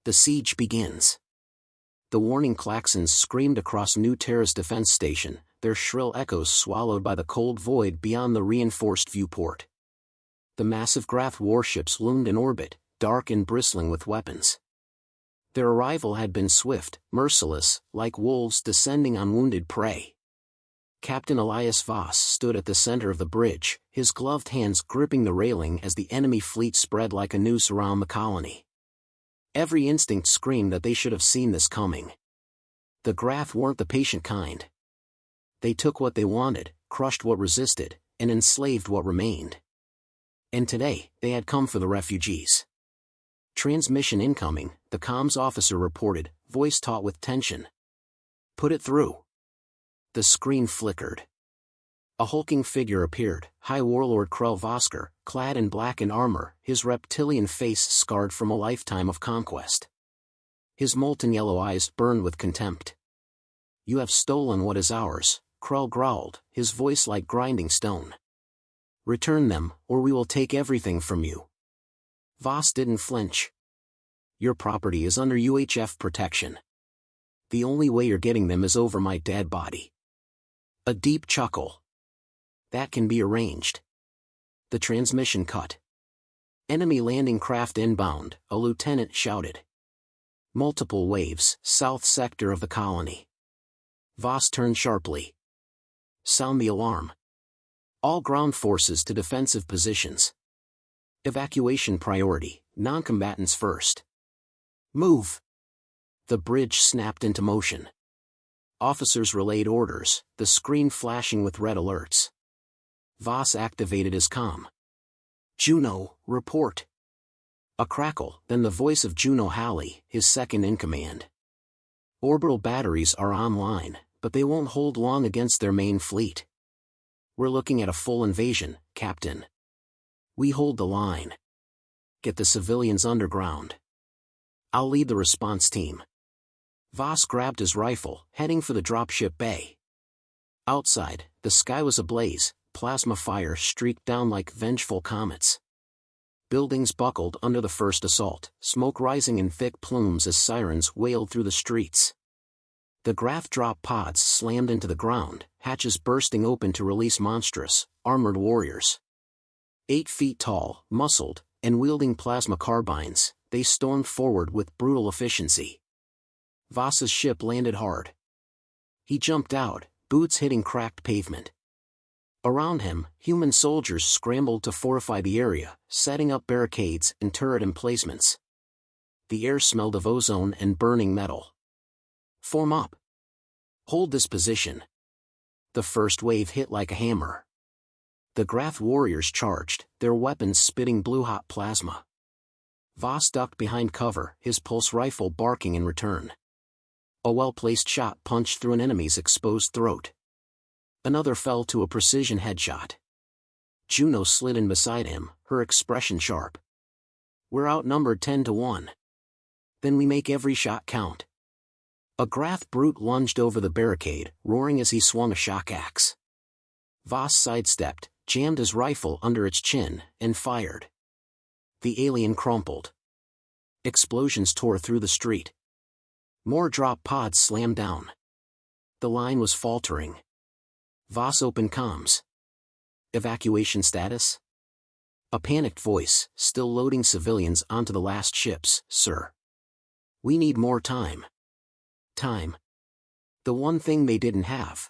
The siege begins. The warning klaxons screamed across New Terra's defense station, their shrill echoes swallowed by the cold void beyond the reinforced viewport. The massive Grath warships loomed in orbit, dark and bristling with weapons. Their arrival had been swift, merciless, like wolves descending on wounded prey. Captain Elias Voss stood at the center of the bridge, his gloved hands gripping the railing as the enemy fleet spread like a noose around the colony. Every instinct screamed that they should have seen this coming. The Grath weren't the patient kind. They took what they wanted, crushed what resisted, and enslaved what remained. And today, they had come for the refugees. Transmission incoming, the comms officer reported, voice taut with tension. Put it through. The screen flickered. A hulking figure appeared, High Warlord Krell Vosker, clad in blackened armor, his reptilian face scarred from a lifetime of conquest. His molten yellow eyes burned with contempt. You have stolen what is ours, Krell growled, his voice like grinding stone. Return them, or we will take everything from you. Voss didn't flinch. Your property is under UHF protection. The only way you're getting them is over my dead body. A deep chuckle. That can be arranged. The transmission cut. Enemy landing craft inbound, a lieutenant shouted. Multiple waves, south sector of the colony. Voss turned sharply. Sound the alarm. All ground forces to defensive positions. Evacuation priority, non-combatants first. Move. The bridge snapped into motion. Officers relayed orders, the screen flashing with red alerts. Voss activated his comm. Juno, report. A crackle, then the voice of Juno Halley, his second in command. Orbital batteries are online, but they won't hold long against their main fleet. We're looking at a full invasion, Captain. We hold the line. Get the civilians underground. I'll lead the response team. Voss grabbed his rifle, heading for the dropship bay. Outside, the sky was ablaze, plasma fire streaked down like vengeful comets. Buildings buckled under the first assault, smoke rising in thick plumes as sirens wailed through the streets. The Grath drop pods slammed into the ground, hatches bursting open to release monstrous, armored warriors. 8 feet tall, muscled, and wielding plasma carbines, they stormed forward with brutal efficiency. Voss's ship landed hard. He jumped out, boots hitting cracked pavement. Around him, human soldiers scrambled to fortify the area, setting up barricades and turret emplacements. The air smelled of ozone and burning metal. Form up. Hold this position. The first wave hit like a hammer. The Grath warriors charged, their weapons spitting blue-hot plasma. Voss ducked behind cover, his pulse rifle barking in return. A well-placed shot punched through an enemy's exposed throat. Another fell to a precision headshot. Juno slid in beside him, her expression sharp. We're outnumbered 10-1. Then we make every shot count. A Grath brute lunged over the barricade, roaring as he swung a shock axe. Voss sidestepped, jammed his rifle under its chin, and fired. The alien crumpled. Explosions tore through the street. More drop pods slammed down. The line was faltering. Voss opened comms. Evacuation status? A panicked voice, still loading civilians onto the last ships, sir. We need more time. Time. The one thing they didn't have.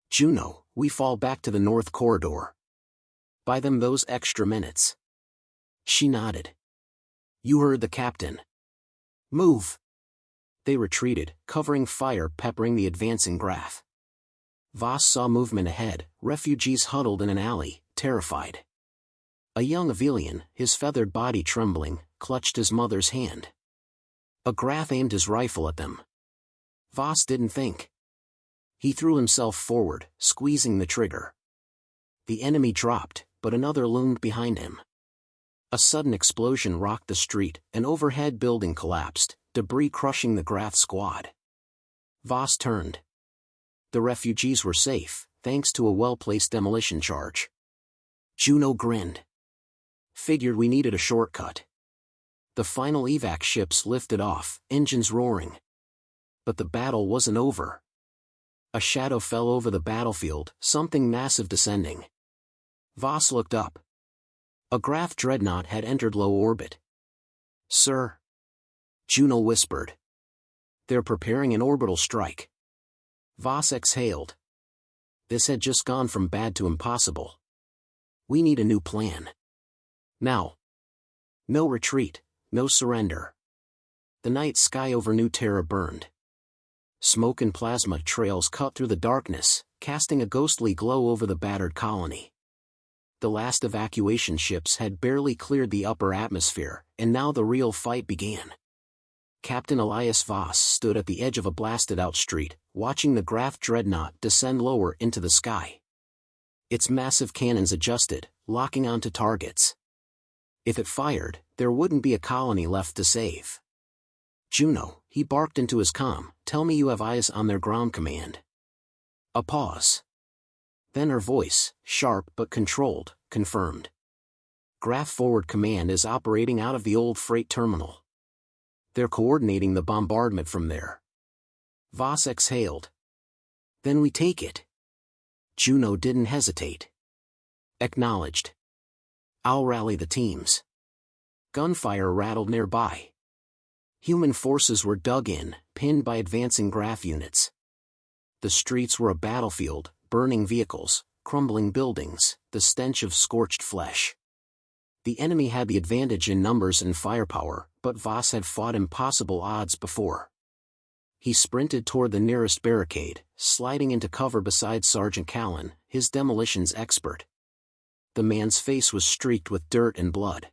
Juno, we fall back to the North Corridor. Buy them those extra minutes. She nodded. You heard the captain. Move. They retreated, covering fire peppering the advancing Grath. Voss saw movement ahead, refugees huddled in an alley, terrified. A young Avelian, his feathered body trembling, clutched his mother's hand. A Grath aimed his rifle at them. Voss didn't think. He threw himself forward, squeezing the trigger. The enemy dropped, but another loomed behind him. A sudden explosion rocked the street, an overhead building collapsed, debris crushing the Grath squad. Voss turned. The refugees were safe, thanks to a well-placed demolition charge. Juno grinned. Figured we needed a shortcut. The final evac ships lifted off, engines roaring. But the battle wasn't over. A shadow fell over the battlefield, something massive descending. Voss looked up. A Graf dreadnought had entered low orbit. "Sir?" Juno whispered. "They're preparing an orbital strike." Voss exhaled. This had just gone from bad to impossible. "We need a new plan. Now. No retreat, no surrender." The night sky over New Terra burned. Smoke and plasma trails cut through the darkness, casting a ghostly glow over the battered colony. The last evacuation ships had barely cleared the upper atmosphere, and now the real fight began. Captain Elias Voss stood at the edge of a blasted-out street, watching the Graf dreadnought descend lower into the sky. Its massive cannons adjusted, locking onto targets. If it fired, there wouldn't be a colony left to save. "Juno," he barked into his comm, "tell me you have eyes on their ground command." A pause. Then her voice, sharp but controlled, confirmed. "Graf Forward Command is operating out of the old freight terminal. They're coordinating the bombardment from there." Voss exhaled. "Then we take it." Juno didn't hesitate. "Acknowledged. I'll rally the teams." Gunfire rattled nearby. Human forces were dug in, pinned by advancing Graf units. The streets were a battlefield, burning vehicles, crumbling buildings, the stench of scorched flesh. The enemy had the advantage in numbers and firepower, but Voss had fought impossible odds before. He sprinted toward the nearest barricade, sliding into cover beside Sergeant Callan, his demolitions expert. The man's face was streaked with dirt and blood.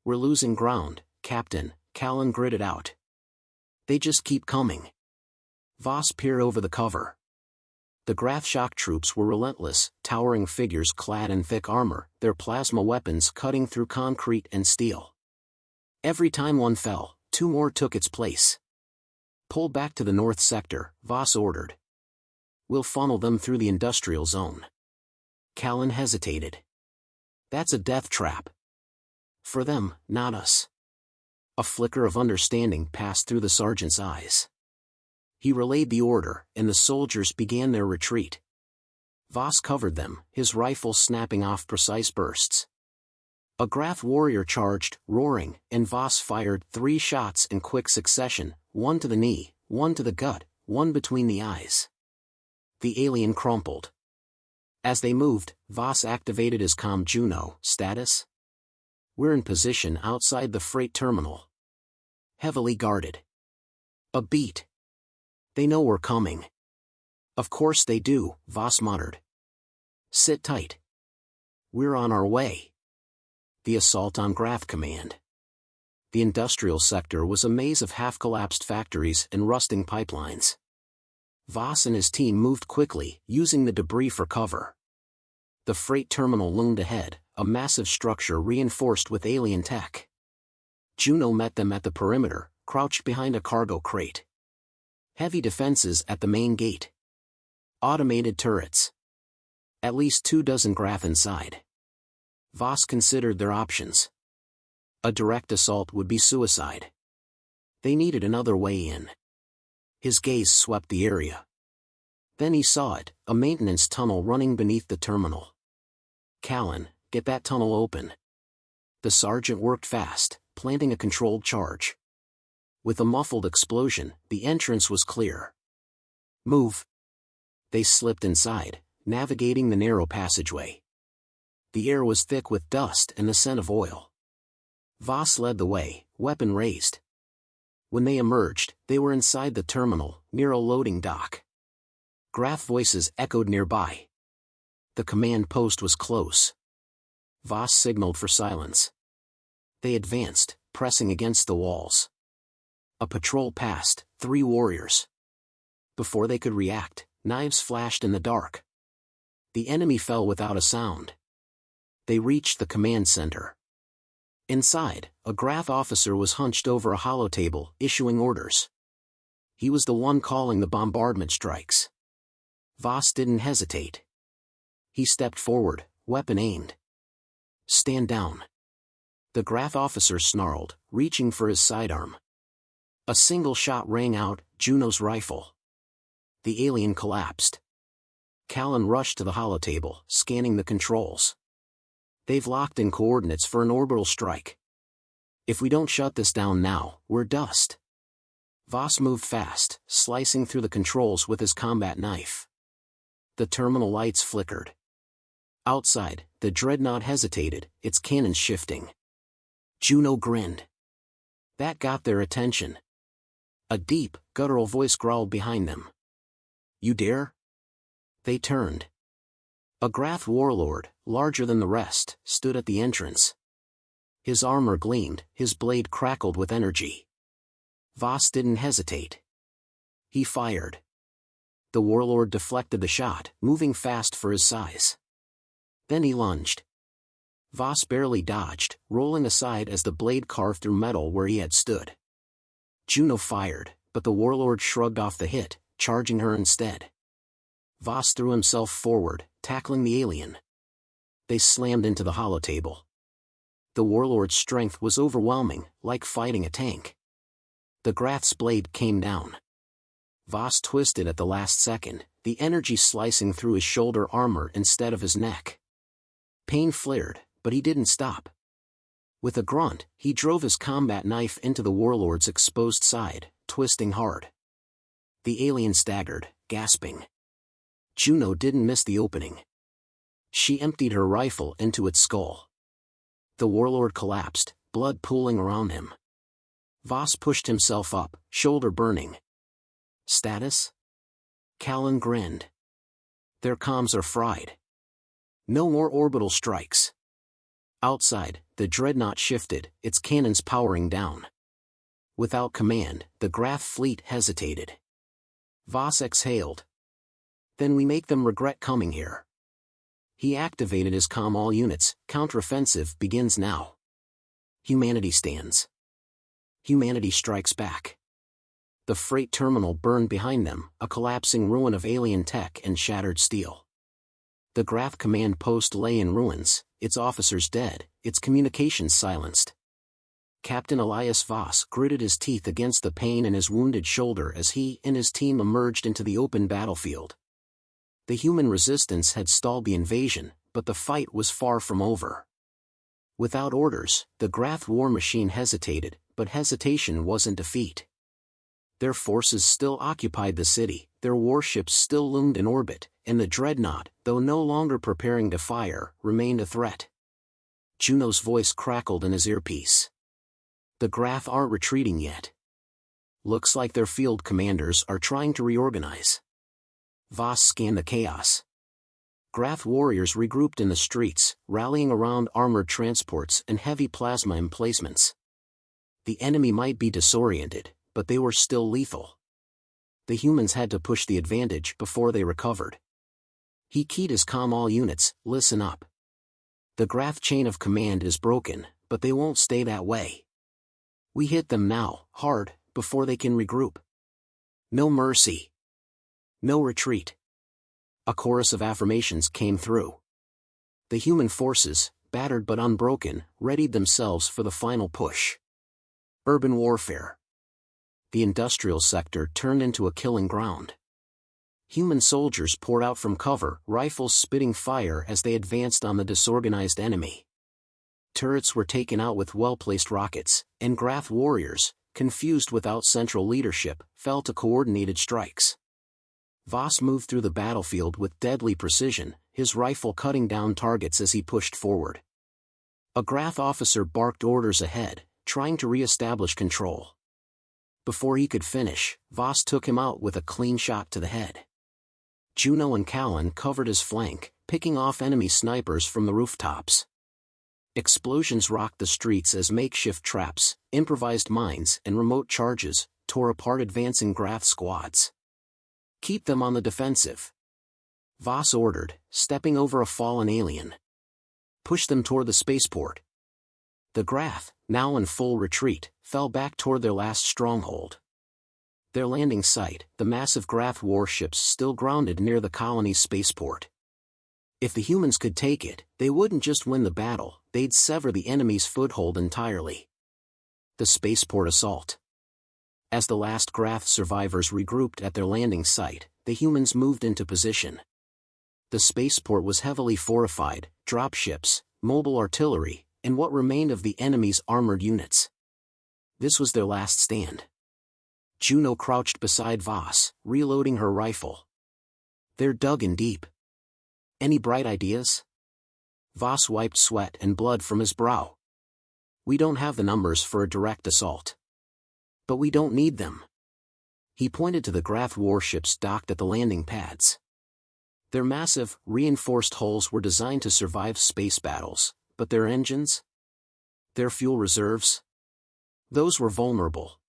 "We're losing ground, Captain," Callan gritted out. "They just keep coming." Voss peered over the cover. The Graf shock troops were relentless, towering figures clad in thick armor, their plasma weapons cutting through concrete and steel. Every time one fell, two more took its place. "Pull back to the north sector," Voss ordered. "We'll funnel them through the industrial zone." Callan hesitated. "That's a death trap." "For them, not us." A flicker of understanding passed through the sergeant's eyes. He relayed the order, and the soldiers began their retreat. Voss covered them, his rifle snapping off precise bursts. A Graf warrior charged, roaring, and Voss fired 3 shots in quick succession, one to the knee, one to the gut, one between the eyes. The alien crumpled. As they moved, Voss activated his comm. "Juno, status?" "We're in position outside the freight terminal. Heavily guarded." "A beat. They know we're coming." "Of course they do," Voss muttered. "Sit tight. We're on our way." The assault on Graf Command. The industrial sector was a maze of half-collapsed factories and rusting pipelines. Voss and his team moved quickly, using the debris for cover. The freight terminal loomed ahead, a massive structure reinforced with alien tech. Juno met them at the perimeter, crouched behind a cargo crate. Heavy defenses at the main gate. Automated turrets. At least 24 Graf inside. Voss considered their options. A direct assault would be suicide. They needed another way in. His gaze swept the area. Then he saw it, a maintenance tunnel running beneath the terminal. "Callan, get that tunnel open." The sergeant worked fast, planting a controlled charge. With a muffled explosion, the entrance was clear. "Move." They slipped inside, navigating the narrow passageway. The air was thick with dust and the scent of oil. Voss led the way, weapon raised. When they emerged, they were inside the terminal, near a loading dock. Graf voices echoed nearby. The command post was close. Voss signaled for silence. They advanced, pressing against the walls. A patrol passed, 3 warriors. Before they could react, knives flashed in the dark. The enemy fell without a sound. They reached the command center. Inside, a Graf officer was hunched over a holotable, issuing orders. He was the one calling the bombardment strikes. Voss didn't hesitate. He stepped forward, weapon aimed. "Stand down." The Grath officer snarled, reaching for his sidearm. A single shot rang out, Juno's rifle. The alien collapsed. Callan rushed to the holotable, scanning the controls. They've locked in coordinates for an orbital strike. If we don't shut this down now, we're dust. Voss moved fast, slicing through the controls with his combat knife. The terminal lights flickered. Outside, the dreadnought hesitated, its cannons shifting. Juno grinned. That got their attention. A deep, guttural voice growled behind them. You dare? They turned. A Grath warlord, larger than the rest, stood at the entrance. His armor gleamed, his blade crackled with energy. Voss didn't hesitate. He fired. The warlord deflected the shot, moving fast for his size. Then he lunged. Voss barely dodged, rolling aside as the blade carved through metal where he had stood. Juno fired, but the warlord shrugged off the hit, charging her instead. Voss threw himself forward, tackling the alien. They slammed into the holotable. The warlord's strength was overwhelming, like fighting a tank. The Grath's blade came down. Voss twisted at the last second, the energy slicing through his shoulder armor instead of his neck. Pain flared, but he didn't stop. With a grunt, he drove his combat knife into the warlord's exposed side, twisting hard. The alien staggered, gasping. Juno didn't miss the opening. She emptied her rifle into its skull. The warlord collapsed, blood pooling around him. Voss pushed himself up, shoulder burning. Status? Callan grinned. Their comms are fried. No more orbital strikes. Outside, the dreadnought shifted, its cannons powering down. Without command, the Grath fleet hesitated. Voss exhaled. Then we make them regret coming here. He activated his comm all units, counteroffensive begins now. Humanity stands. Humanity strikes back. The freight terminal burned behind them, a collapsing ruin of alien tech and shattered steel. The Grath command post lay in ruins, its officers dead, its communications silenced. Captain Elias Voss gritted his teeth against the pain in his wounded shoulder as he and his team emerged into the open battlefield. The human resistance had stalled the invasion, but the fight was far from over. Without orders, the Grath war machine hesitated, but hesitation wasn't defeat. Their forces still occupied the city, their warships still loomed in orbit, and the dreadnought, though no longer preparing to fire, remained a threat. Juno's voice crackled in his earpiece. The Grath aren't retreating yet. Looks like their field commanders are trying to reorganize. Voss scanned the chaos. Grath warriors regrouped in the streets, rallying around armored transports and heavy plasma emplacements. The enemy might be disoriented, but they were still lethal. The humans had to push the advantage before they recovered. He keyed his comm all units, listen up. The Grath chain of command is broken, but they won't stay that way. We hit them now, hard, before they can regroup. No mercy. No retreat. A chorus of affirmations came through. The human forces, battered but unbroken, readied themselves for the final push. Urban warfare. The industrial sector turned into a killing ground. Human soldiers poured out from cover, rifles spitting fire as they advanced on the disorganized enemy. Turrets were taken out with well-placed rockets, and Grath warriors, confused without central leadership, fell to coordinated strikes. Voss moved through the battlefield with deadly precision, his rifle cutting down targets as he pushed forward. A Grath officer barked orders ahead, trying to re-establish control. Before he could finish, Voss took him out with a clean shot to the head. Juno and Callan covered his flank, picking off enemy snipers from the rooftops. Explosions rocked the streets as makeshift traps, improvised mines and remote charges tore apart advancing Grath squads. Keep them on the defensive. Voss ordered, stepping over a fallen alien. Push them toward the spaceport. The Grath, now in full retreat, fell back toward their last stronghold. Their landing site, the massive Grath warships still grounded near the colony's spaceport. If the humans could take it, they wouldn't just win the battle, they'd sever the enemy's foothold entirely. The spaceport assault. As the last Grath survivors regrouped at their landing site, the humans moved into position. The spaceport was heavily fortified, dropships, mobile artillery, and what remained of the enemy's armored units. This was their last stand. Juno crouched beside Voss, reloading her rifle. They're dug in deep. Any bright ideas? Voss wiped sweat and blood from his brow. We don't have the numbers for a direct assault. But we don't need them. He pointed to the Grath warships docked at the landing pads. Their massive, reinforced hulls were designed to survive space battles, but their engines? Their fuel reserves? Those were vulnerable.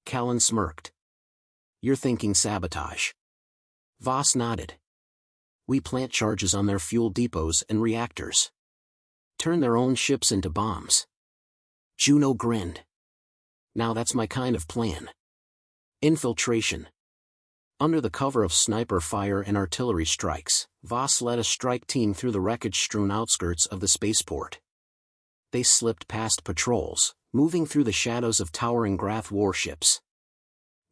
Callan smirked. You're thinking sabotage. Voss nodded. We plant charges on their fuel depots and reactors. Turn their own ships into bombs. Juno grinned. Now that's my kind of plan. Infiltration. Under the cover of sniper fire and artillery strikes, Voss led a strike team through the wreckage-strewn outskirts of the spaceport. They slipped past patrols, moving through the shadows of towering Grath warships.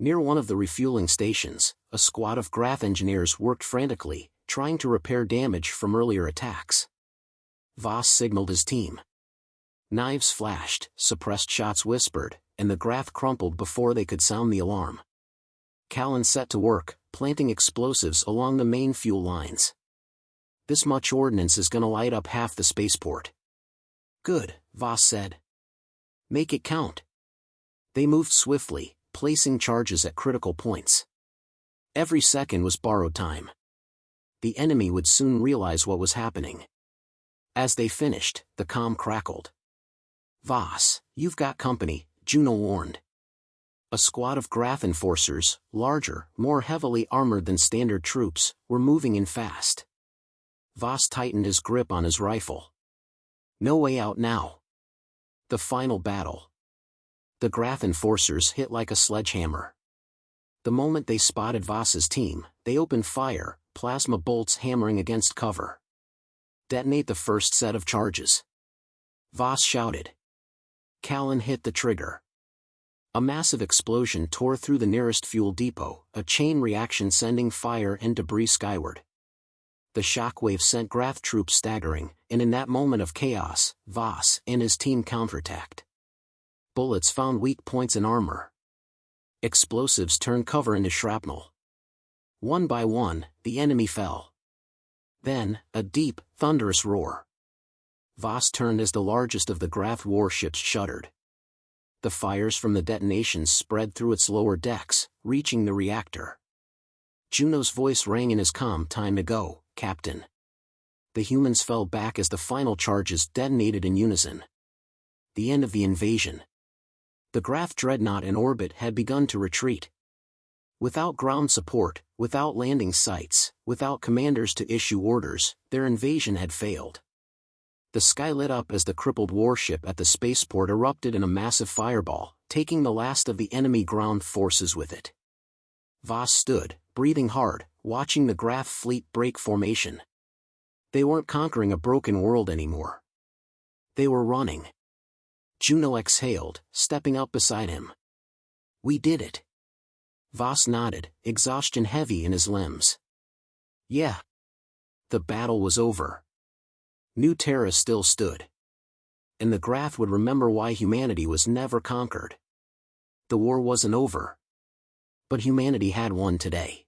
Near one of the refueling stations, a squad of Grath engineers worked frantically, trying to repair damage from earlier attacks. Voss signaled his team. Knives flashed, suppressed shots whispered, and the Grath crumpled before they could sound the alarm. Callan set to work, planting explosives along the main fuel lines. This much ordnance is gonna light up half the spaceport. Good, Voss said. Make it count. They moved swiftly, placing charges at critical points. Every second was borrowed time. The enemy would soon realize what was happening. As they finished, the comm crackled. Voss, you've got company, Juno warned. A squad of Grath enforcers, larger, more heavily armored than standard troops, were moving in fast. Voss tightened his grip on his rifle. No way out now. The final battle. The Grath enforcers hit like a sledgehammer. The moment they spotted Voss's team, they opened fire, plasma bolts hammering against cover. Detonate the first set of charges. Voss shouted. Callan hit the trigger. A massive explosion tore through the nearest fuel depot, a chain reaction sending fire and debris skyward. The shockwave sent Grath troops staggering, and in that moment of chaos, Voss and his team counterattacked. Bullets found weak points in armor. Explosives turned cover into shrapnel. One by one, the enemy fell. Then, a deep, thunderous roar. Voss turned as the largest of the Grath warships shuddered. The fires from the detonations spread through its lower decks, reaching the reactor. Juno's voice rang in his comm. Time to go, Captain. The humans fell back as the final charges detonated in unison. The end of the invasion. The Grath dreadnought in orbit had begun to retreat. Without ground support, without landing sites, without commanders to issue orders, their invasion had failed. The sky lit up as the crippled warship at the spaceport erupted in a massive fireball, taking the last of the enemy ground forces with it. Voss stood, breathing hard, watching the Grath fleet break formation. They weren't conquering a broken world anymore. They were running. Juno exhaled, stepping up beside him. We did it. Voss nodded, exhaustion heavy in his limbs. Yeah. The battle was over. New Terra still stood. And the Grath would remember why humanity was never conquered. The war wasn't over. But humanity had won today.